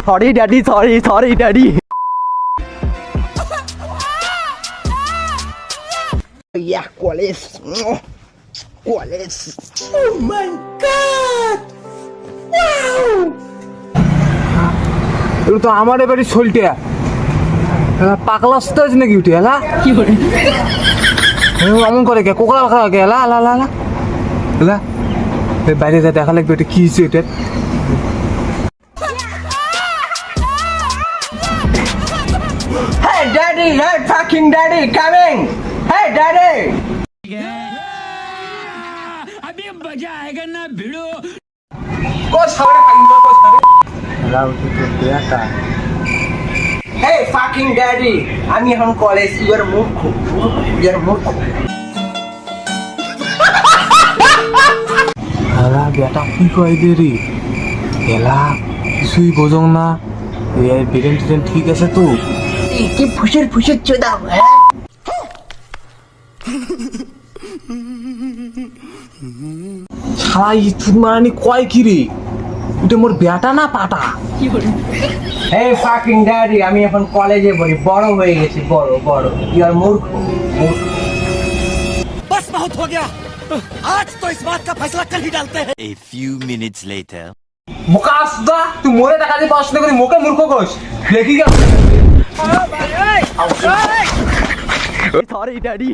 Sorry daddy, sorry daddy. Yeah, college. Oh my god! Wow! এগুলো তো আমার এবারে শোলটিয়া পাকলা আসতে নাকি উঠে এলা কি করে? অমন করে কে কোকলা খাওয়া গে এলা এলা এলা এলা বাইরে যা দেখা লাগবে এটা কি হয়েছে এটা Hey daddy, hey fucking daddy coming. Hey daddy. अभी मजा आएगा ना भिड़ो। ও সামনে খাইন্দা কো সামনে এলা উঠে তো দেয়াটা Hey fucking daddy. আমি এখন কলেজ ইউর মূর্খ। এলা বেটা কি কই দে রে এলা কিছুই বোঝং না এই ব্রেন ট্রেন ঠিক আছে তো কি ফুসের চোদা হ্যাঁ? শালা ইতুর মারানি কয় কি রে এটা মোর বেটা না পাটা Hey fucking daddy, আমি এখন কলেজে পড়ি, বড় হয়ে গেছি, বড়। ইউর মূর্খ। बस बहुत हो गया। आज तो इस बात का फैसला कल ही डालते हैं। A few minutes later. মুখা আসদা তুই মোরে টাকা দিয়ে পড়াশোনা করে মুখে মূর্খ কোস দেখি গা সরি ড্যাডি।